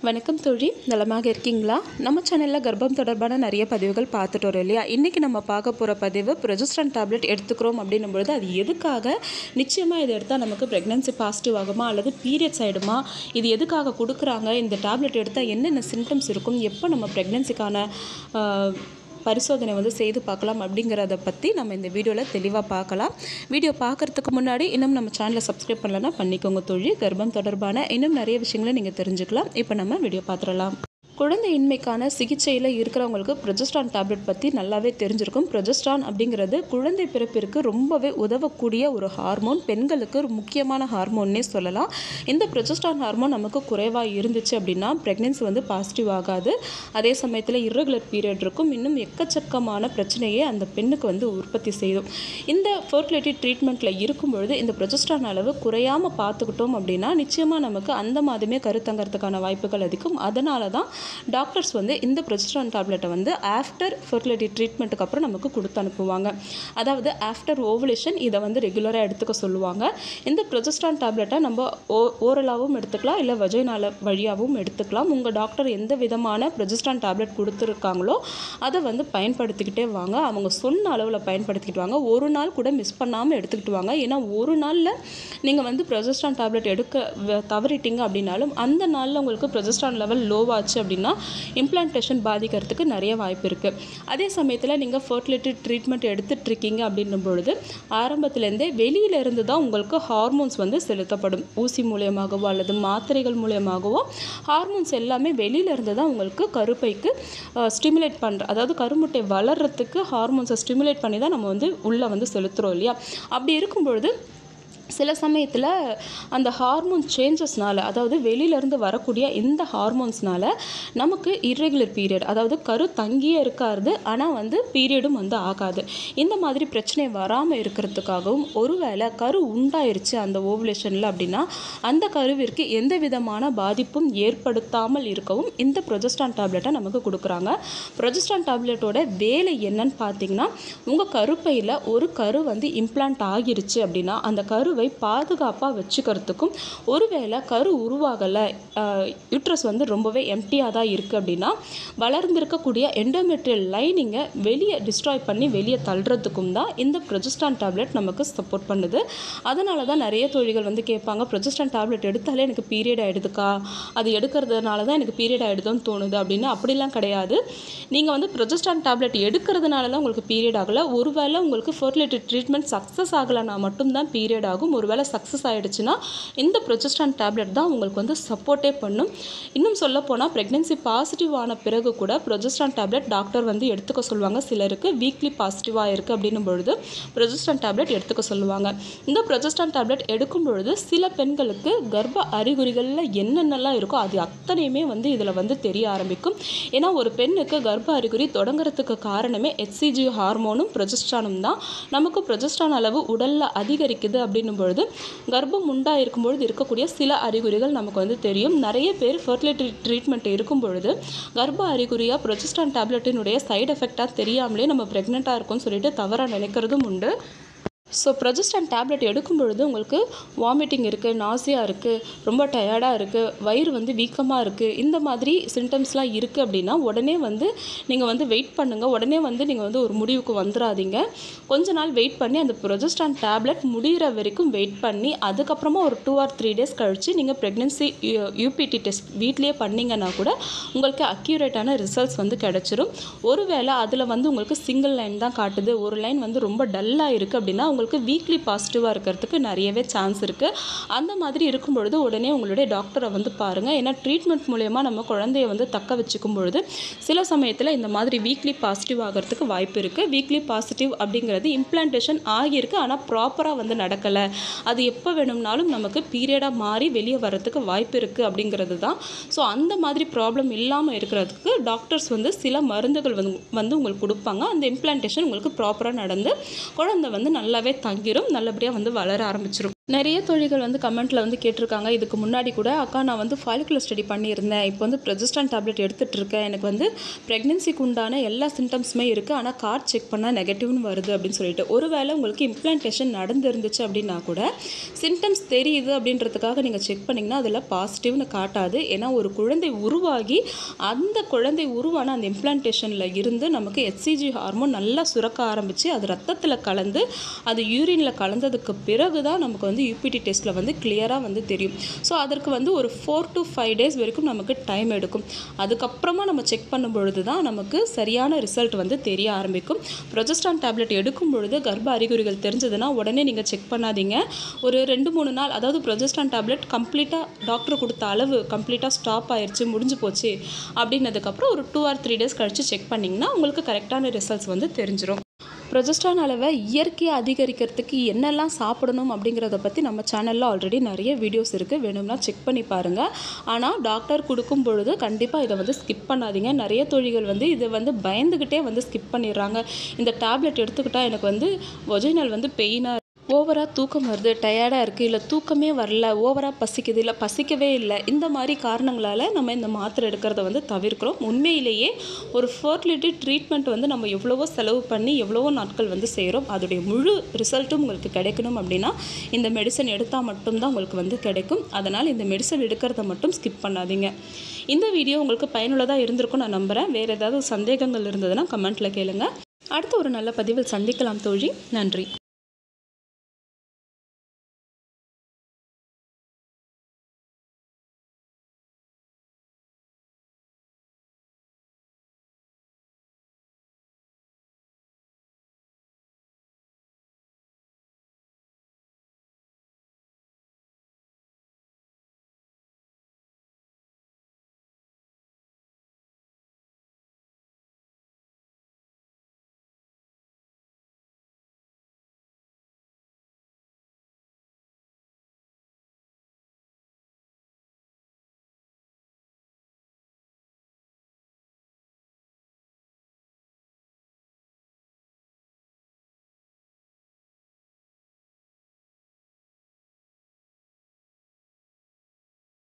வணக்கம் தோழி, நலமாக இருக்கீங்களா? நம்ம சேனலில் கர்ப்பம் தொடர்பான நிறைய பதிவுகள் பார்த்துட்டு வரோம் இல்லையா? இன்றைக்கி நம்ம பார்க்க போகிற பதிவு ப்ரொஜெஸ்ட்ரான் டேப்லெட் எடுத்துக்கிறோம் அப்படின்னும்பொழுது அது எதுக்காக, நிச்சயமாக இது எடுத்தால் நமக்கு ப்ரெக்னன்சி பாசிட்டிவ் ஆகுமா அல்லது பீரியட்ஸ் ஆகிடுமா, இது எதுக்காக கொடுக்குறாங்க, இந்த டேப்லெட் எடுத்தால் என்னென்ன சிம்டம்ஸ் இருக்கும், எப்போ நம்ம ப்ரெக்னன்சிக்கான பரிசோதனை செய்து பார்க்கலாம் அப்படிங்கிறத பற்றி நம்ம இந்த வீடியோவில் தெளிவாக பார்க்கலாம். வீடியோ பார்க்குறதுக்கு முன்னாடி இன்னும் நம்ம சேனலை சப்ஸ்கிரைப் பண்ணலன்னா பண்ணிக்கோங்க தோழி. கர்ப்பம் தொடர்பான இன்னும் நிறைய விஷயங்களை நீங்கள் தெரிஞ்சுக்கலாம். இப்போ நம்ம வீடியோ பார்த்துடலாம். குழந்தையின்மைக்கான சிகிச்சையில் இருக்கிறவங்களுக்கு ப்ரொஜெஸ்ட்ரான் டேப்லெட் பற்றி நல்லாவே தெரிஞ்சிருக்கும். ப்ரொஜெஸ்ட்ரான் அப்படிங்கிறது குழந்தை பிறப்பிற்கு ரொம்பவே உதவக்கூடிய ஒரு ஹார்மோன், பெண்களுக்கு ஒரு முக்கியமான ஹார்மோன்னே சொல்லலாம். இந்த ப்ரொஜெஸ்ட்ரான் ஹார்மோன் நமக்கு குறைவாக இருந்துச்சு அப்படின்னா ப்ரெக்னன்சி பாசிட்டிவ் ஆகாது. அதே சமயத்தில் இர்ரெகுலர் பீரியட் இருக்கும். இன்னும் எக்கச்சக்கமான பிரச்சனையை அந்த பெண்ணுக்கு உற்பத்தி செய்யும். இந்த ஃபெர்டிலிட்டி ட்ரீட்மெண்ட்டில் இருக்கும் பொழுது இந்த ப்ரொஜெஸ்ட்ரான் அளவு குறையாமல் பார்த்துக்கிட்டோம் அப்படின்னா நிச்சயமாக நமக்கு அந்த மாதமே கருத்தங்கிறதுக்கான வாய்ப்புகள் அதிகம். அதனால தான் டாக்டர்ஸ் இந்த ப்ரொஜெஸ்ட்ரான் டேப்லெட்டை ஆஃப்டர் ஃபெர்டிலிட்டி ட்ரீட்மெண்ட்டுக்கு அப்புறம் நமக்கு கொடுத்து அனுப்புவாங்க. அதாவது ஆஃப்டர் ஓவுலேஷன் இதை ரெகுலராக எடுத்துக்க சொல்லுவாங்க. இந்த ப்ரொஜெஸ்ட்ரான் டேப்லெட்டை நம்ம ஓரலாகவும் எடுத்துக்கலாம், இல்லை வஜைனால வழியாகவும் எடுத்துக்கலாம். உங்கள் டாக்டர் எந்த விதமான ப்ரொஜெஸ்ட்ரான் டேப்லெட் கொடுத்துருக்காங்களோ அதை பயன்படுத்திக்கிட்டே வாங்க. அவங்க சொன்ன அளவில் பயன்படுத்திக்கிட்டு வாங்க. ஒரு நாள் கூட மிஸ் பண்ணாமல் எடுத்துக்கிட்டு வாங்க. ஏன்னா ஒரு நாளில் நீங்கள் ப்ரொஜெஸ்ட்ரான் டேப்லெட் எடுக்க தவறிட்டீங்க அப்படின்னாலும் அந்த நாளில் உங்களுக்கு ப்ரொஜெஸ்ட்ரான் லெவல் லோவாச்சு அப்படின்னா இம்ப்ளான்டேஷன் பாதிக்கிறதுக்கு நிறைய வாய்ப்பு இருக்குது. அதே சமயத்தில் நீங்கள் ஃபெர்டிலிட்டி ட்ரீட்மெண்ட் எடுத்துகிட்டு இருக்கீங்க அப்படின்னும் பொழுது ஆரம்பத்துலேருந்தே வெளியிலேருந்து தான் உங்களுக்கு ஹார்மோன்ஸ் செலுத்தப்படும். ஊசி மூலியமாகவோ அல்லது மாத்திரைகள் மூலியமாகவோ ஹார்மோன்ஸ் எல்லாமே வெளியிலேருந்து தான் உங்களுக்கு கருப்பைக்கு ஸ்டிமுலேட் பண்ணுற, அதாவது கருமுட்டை வளர்கிறதுக்கு ஹார்மோன்ஸை ஸ்டிமுலேட் பண்ணி தான் நம்ம உள்ளே செலுத்துகிறோம் இல்லையா? அப்படி இருக்கும் பொழுது சில சமயத்தில் அந்த ஹார்மோன் சேஞ்சஸ்னால், அதாவது வெளியிலேருந்து வரக்கூடிய இந்த ஹார்மோன்ஸ்னால் நமக்கு இர்ரெகுலர் பீரியட், அதாவது கரு தங்கியே இருக்காது ஆனால் பீரியடும் ஆகாது. இந்த மாதிரி பிரச்சனை வராமல் இருக்கிறதுக்காகவும், ஒருவேளை கரு உண்டாயிருச்சு அந்த ஓவுலேஷனில் அப்படின்னா அந்த கருவிற்கு எந்த விதமான பாதிப்பும் ஏற்படுத்தாமல் இருக்கவும் இந்த ப்ரொஜெஸ்ட்ரான் டேப்லெட்டை நமக்கு கொடுக்குறாங்க. ப்ரொஜெஸ்ட்ரான் டேப்லெட்டோட வேலை என்னன்னு பார்த்தீங்கன்னா, உங்கள் கருப்பையில் ஒரு கரு இம்ப்ளான்ட் ஆகிருச்சு அப்படின்னா அந்த கருவை பாதுகாப்பாக வச்சுக்கிறதுக்கும், ஒருவேளை கரு உருவாகலை, யூட்ரஸ் ரொம்பவே எம்டியாக தான் இருக்குது அப்படின்னா வளர்ந்திருக்கக்கூடிய எண்டோமெட்ரியல் லைனிங்கை வெளியே டிஸ்ட்ராய் பண்ணி வெளியே தள்ளுறதுக்கும் தான் இந்த ப்ரொஜெஸ்ட்ரான் டேப்லெட் நமக்கு சப்போர்ட் பண்ணுது. அதனால தான் நிறைய தோழிகள் கேட்பாங்க, ப்ரொஜெஸ்ட்ரான் டேப்லெட் எடுத்தாலே எனக்கு பீரியட் ஆகிடுதுக்கா, அது எடுக்கிறதுனால தான் எனக்கு பீரியட் ஆகிடுதுன்னு தோணுது அப்படின்னு. அப்படிலாம் கிடையாது. நீங்கள் ப்ரொஜெஸ்ட்ரான் டேப்லெட் எடுக்கிறதுனால தான் உங்களுக்கு பீரியட் ஆகலை. ஒருவேளை உங்களுக்கு ஃபெர்டிலிட்டி ட்ரீட்மெண்ட் சக்ஸஸ் ஆகலைன்னா மட்டும்தான் பீரியட் ஆகும். ஒருவேளை சக்ஸஸ் ஆகிடுச்சுன்னா இந்த ப்ரொஜெஸ்ட்ரான் டேப்லெட் தான் உங்களுக்கு சப்போர்ட்டே பண்ணும். இன்னும் சொல்ல போனால் ப்ரெக்னன்சி பாசிட்டிவ் ஆன பிறகு கூட ப்ரொஜெஸ்ட்ரான் டேப்லெட் டாக்டர் எடுத்துக்க சொல்லுவாங்க. சிலருக்கு வீக்லி பாசிட்டிவாக இருக்குது அப்படின்னும் பொழுது ப்ரொஜெஸ்ட்ரான் டேப்லெட் எடுத்துக்க சொல்லுவாங்க. இந்த ப்ரொஜெஸ்ட்ரான் டேப்லெட் எடுக்கும் பொழுது சில பெண்களுக்கு கர்ப்ப அறிகுறிகளில் என்னென்னலாம் இருக்கோ அது அத்தனையுமே இதில் தெரிய ஆரம்பிக்கும். ஏன்னா ஒரு பெண்ணுக்கு கர்ப்ப அறிகுறி தொடங்குறதுக்கு காரணமே HCG ஹார்மோனும் ப்ரொஜெஸ்ட்ரானும் தான். நமக்கு ப்ரொஜெஸ்ட்ரான் அளவு உடலில் அதிகரிக்குது அப்படின்னும் பொழுது கர்ப்பம் உண்டாயிருக்கும் பொழுது இருக்கக்கூடிய சில அறிகுறிகள் நமக்கு தெரியும். நிறைய பேர் ஃபெர்டிலிட்டி ட்ரீட்மெண்ட் இருக்கும் பொழுது கர்ப்ப அறிகுறியாக ப்ரொஜெஸ்ட்ரான் டேப்லெட்டினுடைய சைடு எஃபெக்டாக தெரியாமலே நம்ம ப்ரெக்னெண்ட்டாக இருக்கும்னு சொல்லிட்டு தவறாக நினைக்கிறதும் உண்டு. ஸோ ப்ரொஜெஸ்ட்ரான் டேப்லெட் எடுக்கும் பொழுது உங்களுக்கு வாமிட்டிங் இருக்குது, நாசியா இருக்குது, ரொம்ப டயர்டாக இருக்குது, வயிறு வீக்கமாக இருக்குது, இந்த மாதிரி சிம்டம்ஸ்லாம் இருக்குது அப்படின்னா உடனே நீங்கள் வெயிட் பண்ணுங்கள். உடனே நீங்கள் ஒரு முடிவுக்கு வந்துடாதீங்க. கொஞ்ச நாள் வெயிட் பண்ணி அந்த ப்ரொஜெஸ்ட்ரான் டேப்லெட் முடிகிற வரைக்கும் வெயிட் பண்ணி அதுக்கப்புறமா ஒரு 2 or 3 days கழித்து நீங்கள் ப்ரெக்னன்சி UPT டெஸ்ட் வீட்லேயே பண்ணிங்கன்னா கூட உங்களுக்கு அக்யூரேட்டான ரிசல்ட்ஸ் கிடச்சிரும். ஒருவேளை அதில் உங்களுக்கு சிங்கிள் லைன் தான் காட்டுது, ஒரு லைன் ரொம்ப டல்லாக இருக்குது அப்படின்னா உங்களுக்கு வீக்லி பாசிட்டிவாக இருக்கிறதுக்கு நிறையவே சான்ஸ் இருக்குது. அந்த மாதிரி இருக்கும் பொழுது உடனே உங்களுடைய டாக்டரை பாருங்கள். ஏன்னா ட்ரீட்மெண்ட் மூலயமா நம்ம குழந்தைய தக்க வச்சுக்கும் பொழுது சில சமயத்தில் இந்த மாதிரி வீக்லி பாசிட்டிவ் ஆகிறதுக்கு வாய்ப்பு இருக்குது. வீக்லி பாசிட்டிவ் அப்படிங்கிறது இம்ப்ளான்டேஷன் ஆகியிருக்கு ஆனால் ப்ராப்பராக நடக்கலை, அது எப்போ வேணும்னாலும் நமக்கு பீரியடாக மாறி வெளியே வர்றதுக்கு வாய்ப்பு இருக்குது அப்படிங்கிறது தான். ஸோ அந்த மாதிரி ப்ராப்ளம் இல்லாமல் இருக்கிறதுக்கு டாக்டர்ஸ் சில மருந்துகள் உங்களுக்கு கொடுப்பாங்க. அந்த இம்ப்ளான்டேஷன் உங்களுக்கு ப்ராப்பராக நடந்து குழந்தை நல்லாவே தங்கிரும், நல்லபடியாக வளர ஆரம்பிச்சிடும். நிறைய தோழிகள் வந்து கமெண்ட்டில் வந்து கேட்டிருக்காங்க. இதுக்கு முன்னாடி கூட, "அக்கா நான் வந்து ஃபாலிகுலர் ஸ்டடி பண்ணியிருந்தேன். இப்போ வந்து ப்ரொஜெஸ்ட்ரான் டேப்லெட் எடுத்துகிட்ருக்கேன். எனக்கு வந்து ப்ரெக்னென்சிக்கு உண்டான எல்லா சிம்டம்ஸுமே இருக்குது. ஆனால் கார்ட் செக் பண்ணால் நெகட்டிவ்னு வருது." அப்படின்னு சொல்லிட்டு. ஒருவேளை உங்களுக்கு இம்ப்ளான்டேஷன் நடந்துருந்துச்சு அப்படின்னா கூட, சிம்டம்ஸ் தெரியுது அப்படின்றதுக்காக நீங்கள் செக் பண்ணிங்கன்னா அதில் பாசிட்டிவ்னு காட்டாது. ஏன்னா ஒரு குழந்தை உருவாகி அந்த குழந்தை உருவான அந்த இம்ப்ளான்டேஷனில் இருந்து நமக்கு HCG ஹார்மோன் நல்லா சுரக்க ஆரம்பித்து அது ரத்தத்தில் கலந்து அது யூரினில் கலந்ததுக்கு பிறகு தான் நமக்கு வந்து UPT டெஸ்ட்டில் வந்து கிளியராக வந்து தெரியும். ஸோ அதற்கு வந்து ஒரு 4 to 5 டேஸ் வரைக்கும் நமக்கு டைம் எடுக்கும். அதுக்கப்புறமா நம்ம செக் பண்ணும் பொழுது தான் நமக்கு சரியான ரிசல்ட் வந்து தெரிய ஆரம்பிக்கும். ப்ரொஜெஸ்ட்ரான் டேப்லெட் எடுக்கும் பொழுது கர்ப்ப அறிகுறிகள் தெரிஞ்சதுன்னா உடனே நீங்கள் செக் பண்ணாதீங்க. ஒரு 2-3 நாள், அதாவது ப்ரொஜெஸ்ட்ரான் டேப்லெட் கம்ப்ளீட்டாக டாக்டர் கொடுத்த அளவு கம்ப்ளீட்டாக ஸ்டாப் ஆயிடுச்சு, முடிஞ்சு போச்சு அப்படின்னதுக்கப்புறம் ஒரு 2 or 3 டேஸ் கழித்து செக் பண்ணிங்கன்னா உங்களுக்கு கரெக்டான ரிசல்ட்ஸ் வந்து தெரிஞ்சிடும். ப்ரொஜெஸ்ட்ரான் அளவை இயற்கையாக அதிகரிக்கிறதுக்கு என்னெல்லாம் சாப்பிடணும் அப்படிங்கிறத பற்றி நம்ம சேனலில் ஆல்ரெடி நிறைய வீடியோஸ் இருக்குது. வேணும்னா செக் பண்ணி பாருங்கள். ஆனால் டாக்டர் கொடுக்கும் பொழுது கண்டிப்பாக இதை வந்து ஸ்கிப் பண்ணாதீங்க. நிறைய தோழிகள் வந்து இதை வந்து பயந்துக்கிட்டே வந்து ஸ்கிப் பண்ணிடுறாங்க. இந்த டேப்லெட் எடுத்துக்கிட்டால் எனக்கு வந்து வஜைனல் வந்து பெயினாக, ஓவராக தூக்கம் வருது, டயர்டாக இருக்குது, இல்லை தூக்கமே வரல, ஓவராக பசிக்குது, இல்லை பசிக்கவே இல்லை, இந்த மாதிரி காரணங்களால் நம்ம இந்த மாத்திரை எடுக்கிறத வந்து தவிர்க்கிறோம். உண்மையிலேயே ஒரு ஃபர்டிலிட்டி ட்ரீட்மெண்ட் வந்து நம்ம எவ்வளவோ செலவு பண்ணி எவ்வளவோ நாட்கள் வந்து செய்கிறோம். அதோடைய முழு ரிசல்ட்டும் உங்களுக்கு கிடைக்கணும் அப்படின்னா இந்த மெடிசன் எடுத்தால் மட்டும்தான் உங்களுக்கு வந்து கிடைக்கும். அதனால் இந்த மெடிசன் எடுக்கிறத மட்டும் ஸ்கிப் பண்ணாதீங்க. இந்த வீடியோ உங்களுக்கு பயனுள்ளதாக இருந்திருக்கும் நான் நம்புகிறேன். வேறு ஏதாவது சந்தேகங்கள் இருந்ததுன்னா கமெண்ட்டில் கேளுங்க. அடுத்த ஒரு நல்ல பதிவில் சந்திக்கலாம் தோழி. நன்றி.